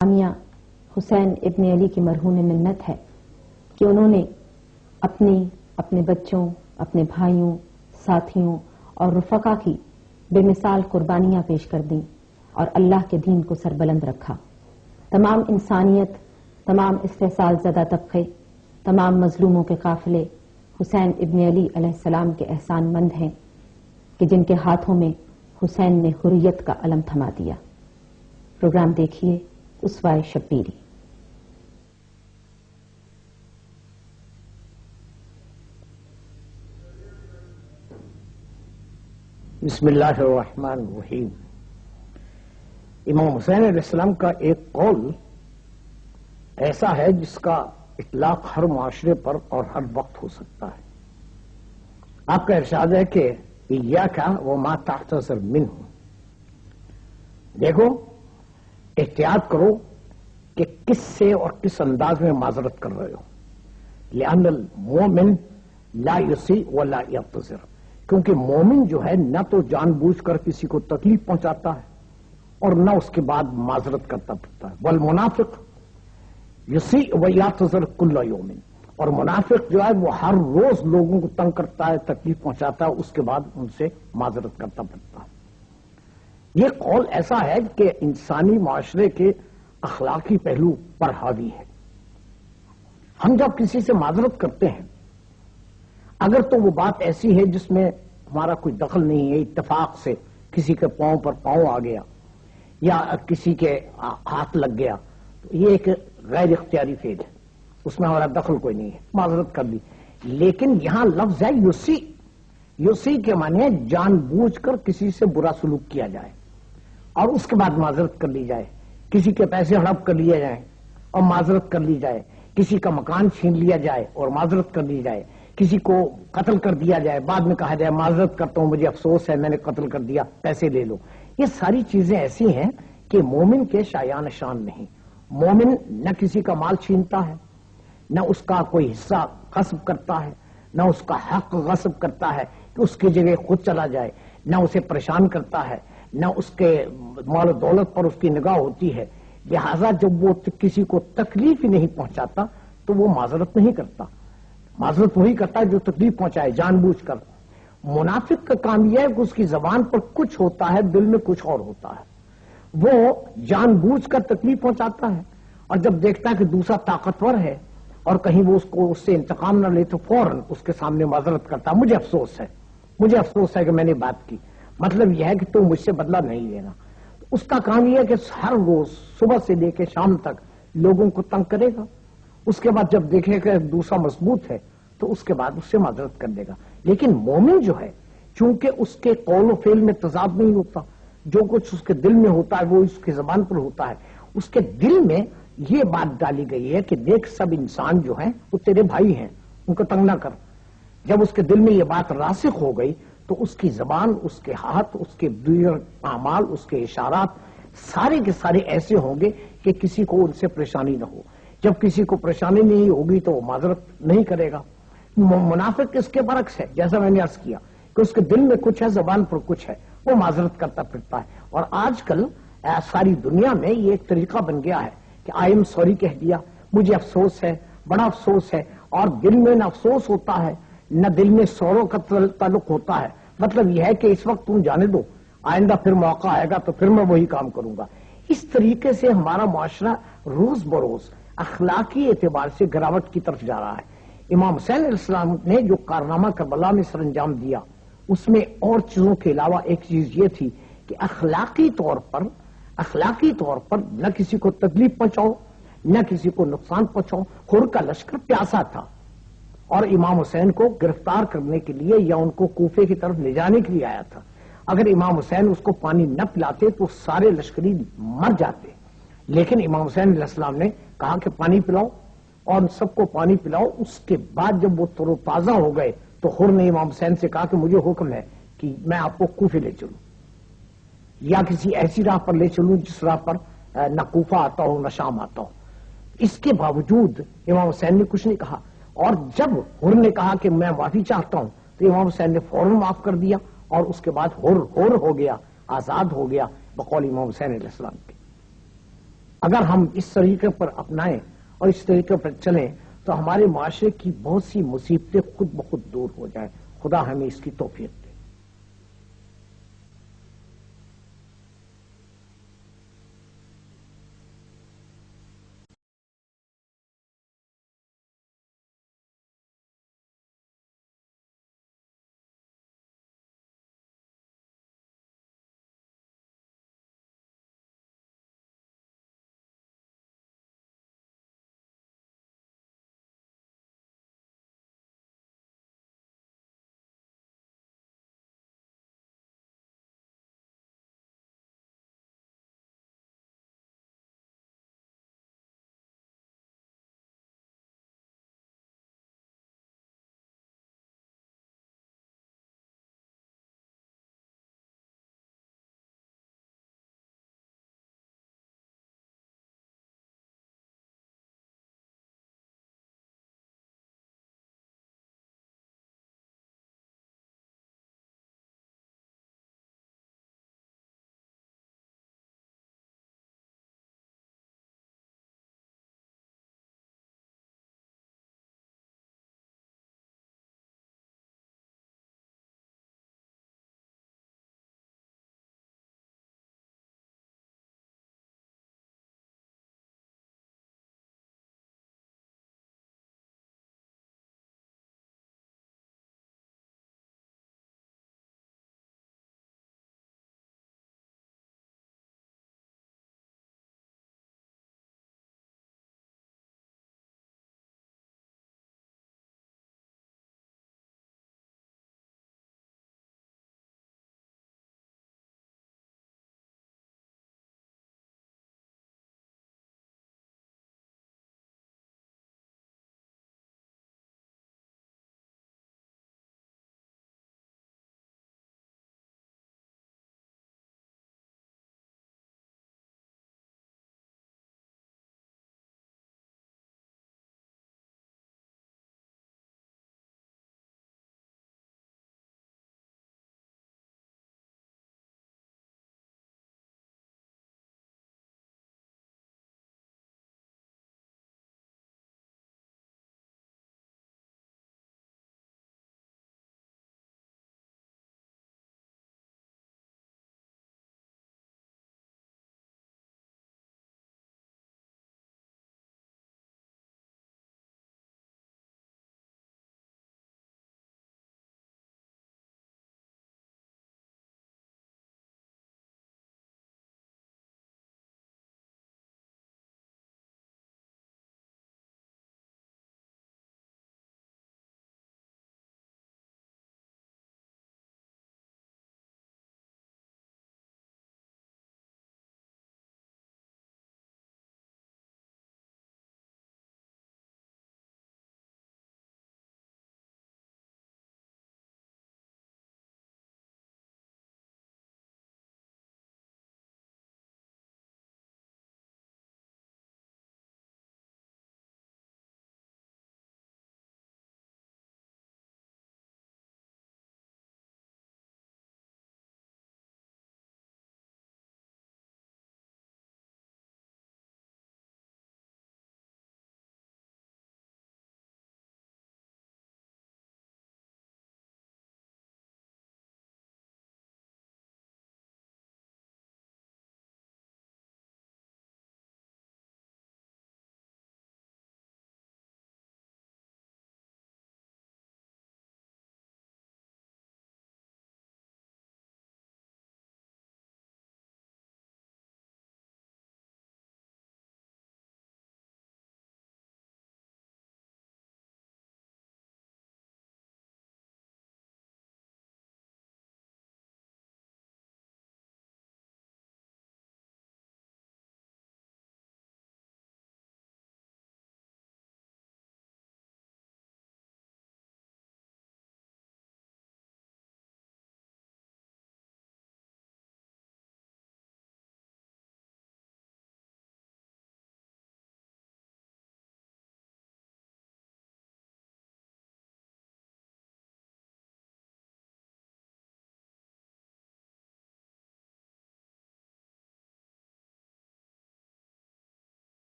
جامعہ حسین ابن علی کی مرہون منت ہے کہ انہوں نے اپنے بچوں، اپنے بھائیوں، ساتھیوں اور رفقا کی بے مثال قربانیاں پیش کر دیں اور اللہ کے دین کو سربلند رکھا۔ تمام انسانیت، تمام استحصال زدہ طبقے، تمام مظلوموں کے قافلے حسین ابن علی علیہ السلام کے احسان مند ہیں کہ جن کے ہاتھوں میں حسین نے حریت کا علم تھما دیا۔ پروگرام دیکھیے اسوائے شبیری۔ بسم اللہ الرحمن الرحیم۔ امام حسین علیہ السلام کا ایک قول ایسا ہے جس کا اطلاق ہر معاشرے پر اور ہر وقت ہو سکتا ہے۔ آپ کا ارشاد ہے کہ ایاک وما تعتذر منہ، دیکھو احتیاط کرو کہ کس سے اور کس انداز میں معذرت کر رہے ہو۔ لأن المومن لا یسیء ولا یعتذر، کیونکہ مومن جو ہے نہ تو جان بوجھ کر کسی کو تکلیف پہنچاتا ہے اور نہ اس کے بعد معذرت کرتا پھرتا ہے۔ والمنافق یسیء ویعتذر کل یوم، اور منافق جو ہے وہ ہر روز لوگوں کو تنگ کرتا ہے، تکلیف پہنچاتا ہے، اس کے بعد ان سے معذرت کرتا پھرتا ہے۔ یہ قول ایسا ہے کہ انسانی معاشرے کے اخلاقی پہلو پر حاوی ہے۔ ہم جب کسی سے معذرت کرتے ہیں، اگر تو وہ بات ایسی ہے جس میں ہمارا کوئی دخل نہیں ہے، اتفاق سے کسی کے پاؤں پر پاؤں آ گیا یا کسی کے ہاتھ لگ گیا، تو یہ ایک غیر اختیاری فعل ہے، اس میں ہمارا دخل کوئی نہیں ہے، معذرت کر دی۔ لیکن یہاں لفظ ہے یوسی، یوسی کے معنی ہے جان بوجھ کر کسی سے برا سلوک کیا جائے اور اس کے بعد معذرت کر لی جائے، کسی کے پیسے ہڑپ کر لیے جائیں اور معذرت کر لی جائے، کسی کا مکان چھین لیا جائے اور معذرت کر لی جائے، کسی کو قتل کر دیا جائے، بعد میں کہا جائے معذرت کرتا ہوں، مجھے افسوس ہے میں نے قتل کر دیا، پیسے لے لو۔ یہ ساری چیزیں ایسی ہیں کہ مومن کے شایان شان نہیں۔ مومن نہ کسی کا مال چھینتا ہے، نہ اس کا کوئی حصہ غصب کرتا ہے، نہ اس کا حق غصب کرتا ہے کہ اس کی جگہ خود چلا جائے، نہ اسے پریشان کرتا ہے، نہ اس کے مال و دولت پر اس کی نگاہ ہوتی ہے۔ لہذا جب وہ کسی کو تکلیف ہی نہیں پہنچاتا تو وہ معذرت نہیں کرتا۔ معذرت وہی کرتا ہے جو تکلیف پہنچائے جان بوجھ کر۔ منافق کا کام یہ ہے کہ اس کی زبان پر کچھ ہوتا ہے، دل میں کچھ اور ہوتا ہے۔ وہ جان بوجھ کر تکلیف پہنچاتا ہے اور جب دیکھتا ہے کہ دوسرا طاقتور ہے اور کہیں وہ اس سے انتقام نہ لے تو فوراً اس کے سامنے معذرت کرتا ہے، مجھے افسوس ہے کہ میں نے بات کی، مطلب یہ ہے کہ تم مجھ سے بدلہ نہیں لینا۔ اس کا کام یہ ہے کہ ہر روز صبح سے لے کے شام تک لوگوں کو تنگ کرے گا، اس کے بعد جب دیکھے کہ دوسرا مضبوط ہے تو اس کے بعد اس سے معذرت کر دے گا۔ لیکن مومن جو ہے چونکہ اس کے قول و فعل میں تضاد نہیں ہوتا، جو کچھ اس کے دل میں ہوتا ہے وہ اس کی زبان پر ہوتا ہے، اس کے دل میں یہ بات ڈالی گئی ہے کہ دیکھ سب انسان جو ہیں وہ تیرے بھائی ہیں، ان کو تنگ نہ کر۔ جب اس کے دل میں یہ بات راسخ ہو گئی تو اس کی زبان، اس کے ہاتھ، اس کے دیگر اعمال، اس کے اشارات سارے کے سارے ایسے ہوں گے کہ کسی کو ان سے پریشانی نہ ہو۔ جب کسی کو پریشانی نہیں ہوگی تو وہ معذرت نہیں کرے گا۔ منافق اس کے برعکس ہے، جیسا میں نے عرض کیا کہ اس کے دل میں کچھ ہے، زبان پر کچھ ہے، وہ معذرت کرتا پھرتا ہے۔ اور آج کل ساری دنیا میں یہ ایک طریقہ بن گیا ہے کہ آئی ایم سوری کہہ دیا، مجھے افسوس ہے، بڑا افسوس ہے، اور دل میں نہ افسوس ہوتا ہے نہ دل میں سوروں کا تعلق ہوتا ہے۔ مطلب یہ ہے کہ اس وقت تم جانے دو، آئندہ پھر موقع آئے گا تو پھر میں وہی کام کروں گا۔ اس طریقے سے ہمارا معاشرہ روز بروز اخلاقی اعتبار سے گراوٹ کی طرف جا رہا ہے۔ امام حسین علیہ السلام نے جو کارنامہ کربلا میں سر انجام دیا، اس میں اور چیزوں کے علاوہ ایک چیز یہ تھی کہ اخلاقی طور پر نہ کسی کو تکلیف پہنچاؤ، نہ کسی کو نقصان پہنچاؤ۔ حر کا لشکر پیاسا تھا اور امام حسین کو گرفتار کرنے کے لیے یا ان کو کوفے کی طرف لے جانے کے لیے آیا تھا۔ اگر امام حسین اس کو پانی نہ پلاتے تو سارے لشکری مر جاتے، لیکن امام حسین علیہ السلام نے کہا کہ پانی پلاؤ اور ان سب کو پانی پلاؤ۔ اس کے بعد جب وہ تر و تازہ ہو گئے تو حر نے امام حسین سے کہا کہ مجھے حکم ہے کہ میں آپ کو کوفے لے چلوں یا کسی ایسی راہ پر لے چلوں جس راہ پر نہ کوفہ آتا ہو نہ شام آتا ہو۔ اس کے باوجود امام حسین نے کچھ نہیں کہا، اور جب حر نے کہا کہ میں معافی چاہتا ہوں تو امام حسین نے فوراً معاف کر دیا اور اس کے بعد حر ہو گیا، آزاد ہو گیا بقول امام حسین علیہ السلام کے۔ اگر ہم اس طریقے پر اپنائیں اور اس طریقے پر چلیں تو ہمارے معاشرے کی بہت سی مصیبتیں خود بخود دور ہو جائیں. خدا ہمیں اس کی توفیق دے.